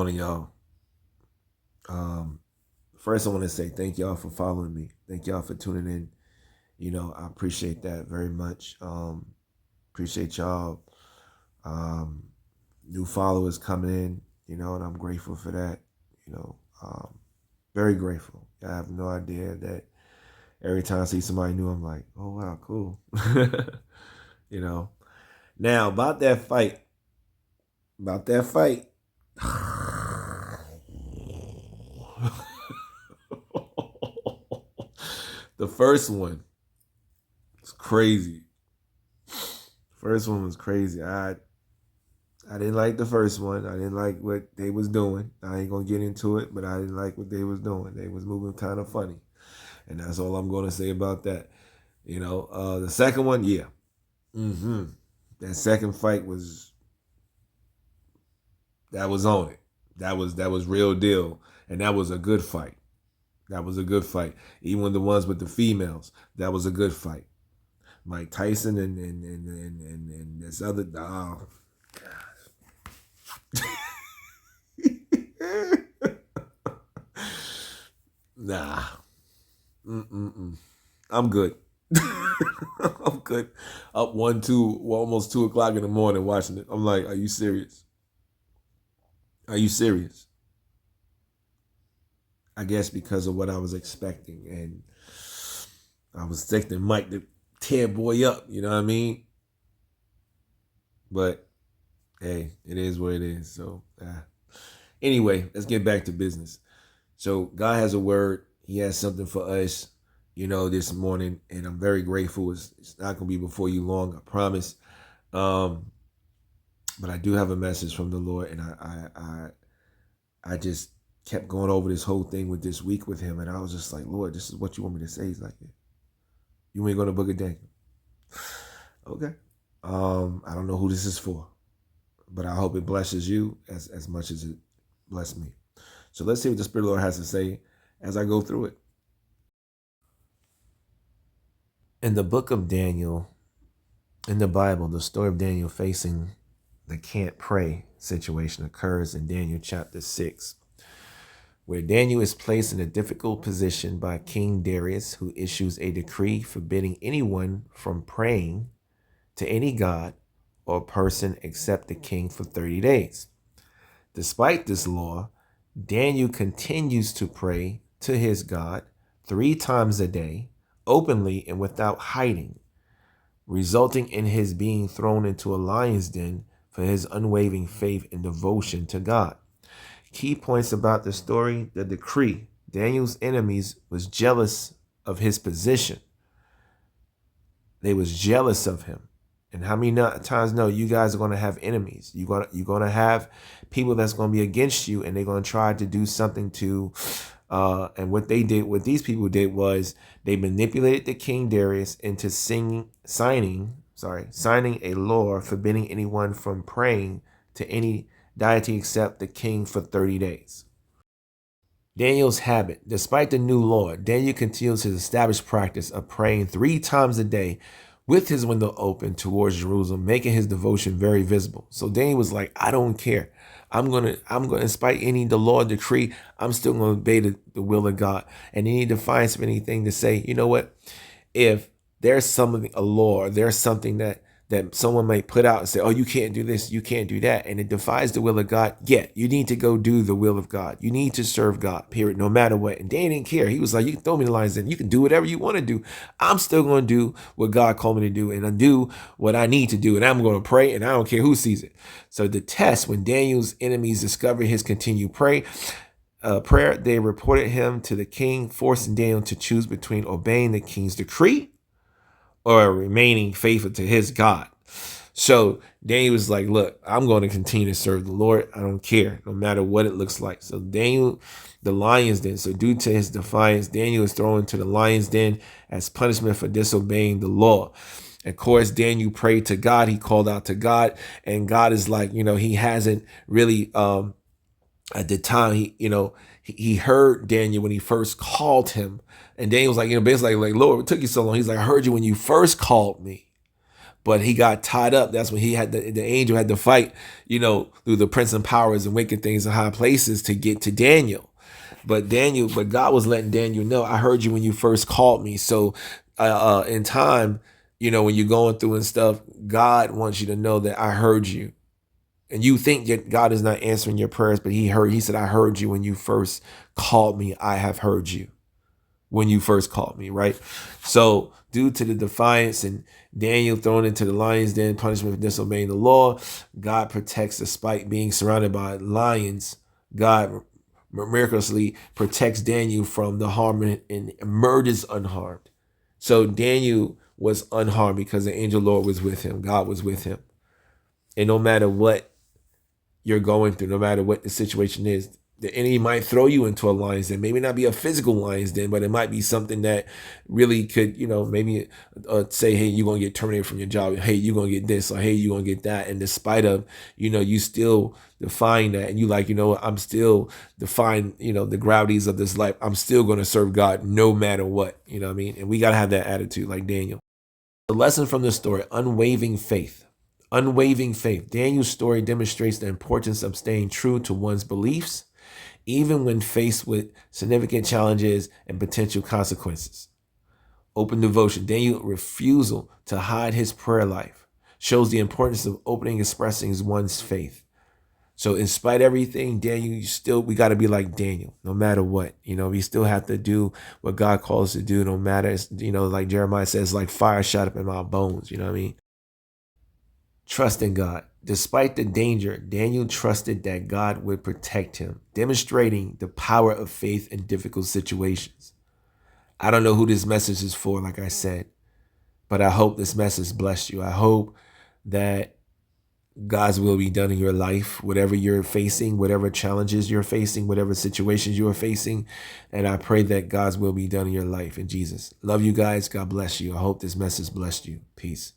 morning, y'all. First, I want to say thank y'all for following me. Thank y'all for tuning in. I appreciate that very much. Appreciate y'all. Um, New followers coming in, and I'm grateful for that. You know, um, Very grateful. I have no idea that every time I see somebody new, I'm like, oh, wow, cool. you know, Now, about that fight. The first one was crazy. First one was crazy. I didn't like the first one. I didn't like what they was doing. I ain't gonna get into it, but I didn't like what they was doing. They was moving kind of funny, and that's all I'm gonna say about that. The second one, yeah. hmm That second fight was on it. That was real deal, and that was a good fight. That was a good fight. Even the ones with the females, that was a good fight. Mike Tyson and this other. Oh, nah. Mm-mm-mm. I'm good. I'm good. Up 1, 2, well, almost 2 o'clock in the morning watching it. I'm like, are you serious? Are you serious? I guess because of what I was expecting, and I was expecting Mike to tear boy up. You know what I mean? But hey, it is what it is. So anyway, let's get back to business. So God has a word. He has something for us, this morning, and I'm very grateful. It's not gonna be before you long, I promise. Um, but I do have a message from the Lord, and I just kept going over this whole thing with this week with him, and I was just like, Lord, this is what you want me to say. He's like, you ain't gonna book a Daniel. Okay. I don't know who this is for, but I hope it blesses you as much as it blessed me. So let's see what the Spirit of the Lord has to say as I go through it. In the book of Daniel, in the Bible, the story of Daniel facing the can't pray situation occurs in Daniel chapter 6, where Daniel is placed in a difficult position by King Darius, who issues a decree forbidding anyone from praying to any god or person except the king for 30 days. Despite this law, Daniel continues to pray to his God 3 times a day, openly and without hiding, resulting in his being thrown into a lion's den for his unwavering faith and devotion to God. Key points about the story: the decree. Daniel's enemies was jealous of his position. They was jealous of him. And how many times know you guys are going to have enemies? You're going to have people that's going to be against you, and they're going to try to do something to. And what these people did was they manipulated the King Darius into signing a law forbidding anyone from praying to any deity except the king for 30 days. Daniel's habit. Despite the new law, Daniel continues his established practice of praying 3 times a day with his window open towards Jerusalem, making his devotion very visible. So Daniel was like, I don't care. I'm gonna, despite the law decree, I'm still gonna obey the will of God. And he need to find anything to say, you know what? If there's a law, or there's something that someone may put out and say, oh, you can't do this, you can't do that, and it defies the will of God, you need to go do the will of God. You need to serve God, period, no matter what. And Daniel didn't care. He was like, you can throw me the lines in. You can do whatever you want to do. I'm still going to do what God called me to do, and I do what I need to do, and I'm going to pray, and I don't care who sees it. So the test, when Daniel's enemies discovered his continued prayer, they reported him to the king, forcing Daniel to choose between obeying the king's decree or remaining faithful to his God. So Daniel was like, look, I'm going to continue to serve the Lord. I don't care, no matter what it looks like. So Daniel, the lion's den. So due to his defiance, Daniel is thrown into the lion's den as punishment for disobeying the law. Of course, Daniel prayed to God. He called out to God, and God is like, he hasn't really, at the time, he heard Daniel when he first called him. And Daniel was like, basically like, Lord, it took you so long. He's like, I heard you when you first called me, but he got tied up. That's when he had the angel had to fight, through the prince and powers and wicked things in high places to get to Daniel. But God was letting Daniel know, I heard you when you first called me. So in time, when you're going through and stuff, God wants you to know that I heard you. And you think that God is not answering your prayers, but he said, I heard you when you first called me. I have heard you when you first called me, right? So due to the defiance and Daniel thrown into the lion's den, punishment for disobeying the law, God protects despite being surrounded by lions. God miraculously protects Daniel from the harm and emerges unharmed. So Daniel was unharmed because the angel Lord was with him. God was with him. And no matter what you're going through, no matter what the situation is, the enemy might throw you into a lion's den. Maybe not be a physical lion's den, but it might be something that really could, maybe say, hey, you're going to get terminated from your job. Hey, you're going to get this, or hey, you're going to get that. And despite of, you still defying that. And you like, I'm still defying, the gravities of this life. I'm still going to serve God no matter what, you know what I mean? And we got to have that attitude like Daniel. The lesson from this story, unwavering faith. Unwavering faith. Daniel's story demonstrates the importance of staying true to one's beliefs, even when faced with significant challenges and potential consequences. Open devotion. Daniel's refusal to hide his prayer life shows the importance of opening and expressing one's faith. So in spite of everything, Daniel, we got to be like Daniel, no matter what. We still have to do what God calls us to do, no matter, like Jeremiah says, like fire shot up in my bones, you know what I mean? Trust in God. Despite the danger, Daniel trusted that God would protect him, demonstrating the power of faith in difficult situations. I don't know who this message is for, like I said, but I hope this message blessed you. I hope that God's will be done in your life, whatever you're facing, whatever challenges you're facing, whatever situations you are facing. And I pray that God's will be done in your life in Jesus. Love you guys. God bless you. I hope this message blessed you. Peace.